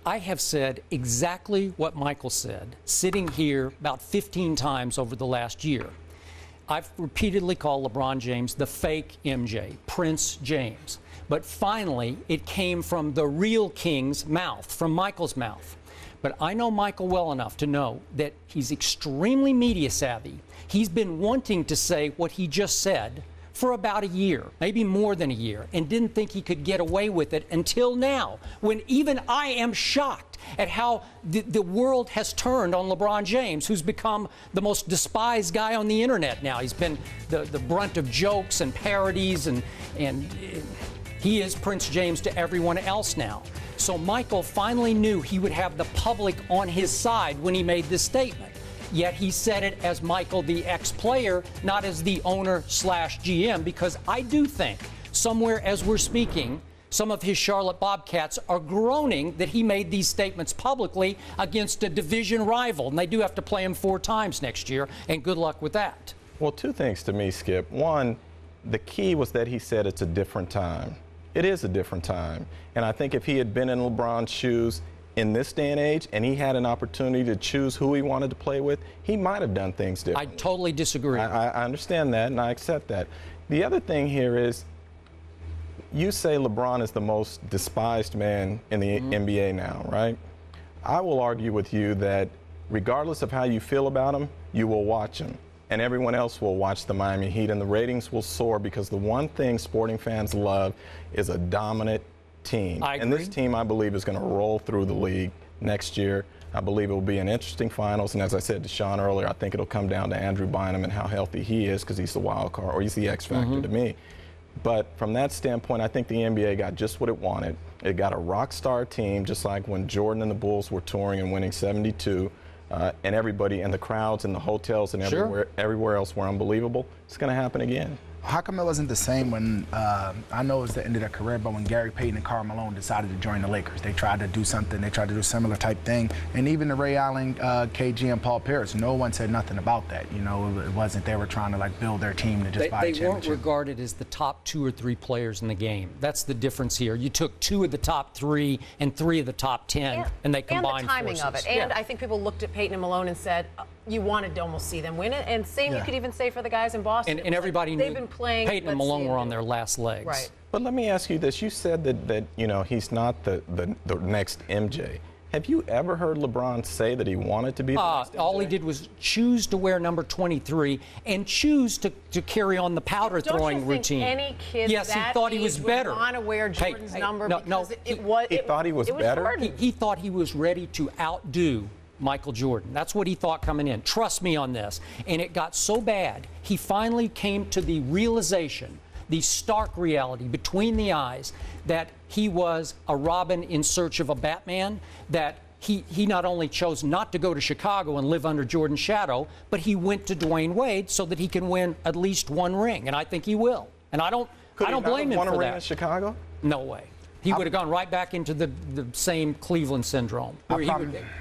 I have said exactly what Michael said, sitting here about 15 times over the last year. I've repeatedly called LeBron James the fake MJ, Prince James. But finally, it came from the real king's mouth, from Michael's mouth. But I know Michael well enough to know that he's extremely media savvy. He's been wanting to say what he just said for about a year, maybe more than a year, and didn't think he could get away with it until now, when even I am shocked at how the world has turned on LeBron James, who's become the most despised guy on the internet now. He's been the brunt of jokes and parodies, and he is Prince James to everyone else now. So Michael finally knew he would have the public on his side when he made this statement. Yet he said it as Michael, the ex-player, not as the owner/GM, because I do think somewhere as we're speaking, some of his Charlotte Bobcats are groaning that he made these statements publicly against a division rival, and they do have to play him 4 times next year, and good luck with that. Well, 2 things to me, Skip. One, the key was that he said it's a different time. It is a different time, and I think if he had been in LeBron's shoes in this day and age, and he had an opportunity to choose who he wanted to play with, he might have done things differently. I totally disagree. I understand that, and I accept that. The other thing here is, you say LeBron is the most despised man in the NBA now, right? I will argue with you that regardless of how you feel about him, you will watch him. And everyone else will watch the Miami Heat, and the ratings will soar, because the one thing sporting fans love is a dominant team. And this team, I believe, is going to roll through the league next year. I believe it will be an interesting finals, and as I said to Sean earlier, I think it'll come down to Andrew Bynum and how healthy he is, because he's the wild card, or he's the X factor to me. But from that standpoint, I think the NBA got just what it wanted. It got a rock star team, just like when Jordan and the Bulls were touring and winning 72. And everybody and the crowds and the hotels and everywhere else were unbelievable. It's going to happen again. How come it wasn't the same when, I know it was the end of their career, but when Gary Payton and Karl Malone decided to join the Lakers? They tried to do something, they tried to do a similar type thing. And even the Ray Allen, KG, and Paul Pierce, no one said nothing about that. You know, it wasn't they were trying to like build their team to just buy a championship. They weren't regarded as the top 2 or 3 players in the game. That's the difference here. You took 2 of the top 3 and 3 of the top 10, and they combined forces. And the timing of it. And I think people looked at Payton and Malone and said, you wanted to almost see them win it. And same you could even say for the guys in Boston. And everybody knew they've been playing. Payton and Malone were on their last legs. Right. But let me ask you this. You said that you know, he's not the next MJ. Have you ever heard LeBron say that he wanted to be the next MJ? All he did was choose to wear number 23 and choose to carry on the powder throwing routine. Don't you think any kid yes, he thought he was better. Would want to wear Jordan's number because he thought he was better? He thought he was ready to outdo Michael Jordan. That's what he thought coming in. Trust me on this. And it got so bad, he finally came to the realization, the stark reality between the eyes, that he was a Robin in search of a Batman, that he not only chose not to go to Chicago and live under Jordan's shadow, but he went to Dwayne Wade so that he can win at least 1 ring. And I think he will. And I don't blame him for that. Could he not have won a ring in Chicago? No way. He would have gone right back into the same Cleveland syndrome, where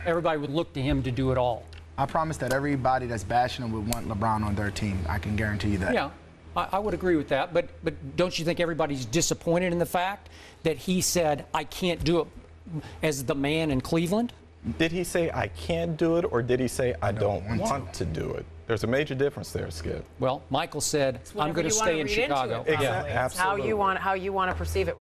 everybody would look to him to do it all. I promise that everybody that's bashing him would want LeBron on their team. I can guarantee you that. Yeah, I would agree with that. But don't you think everybody's disappointed in the fact that he said, I can't do it as the man in Cleveland? Did he say, I can't do it, or did he say, I don't want to do it? There's a major difference there, Skip. Well, Michael said, I'm going to stay in Chicago. Exactly. It's how you want to perceive it.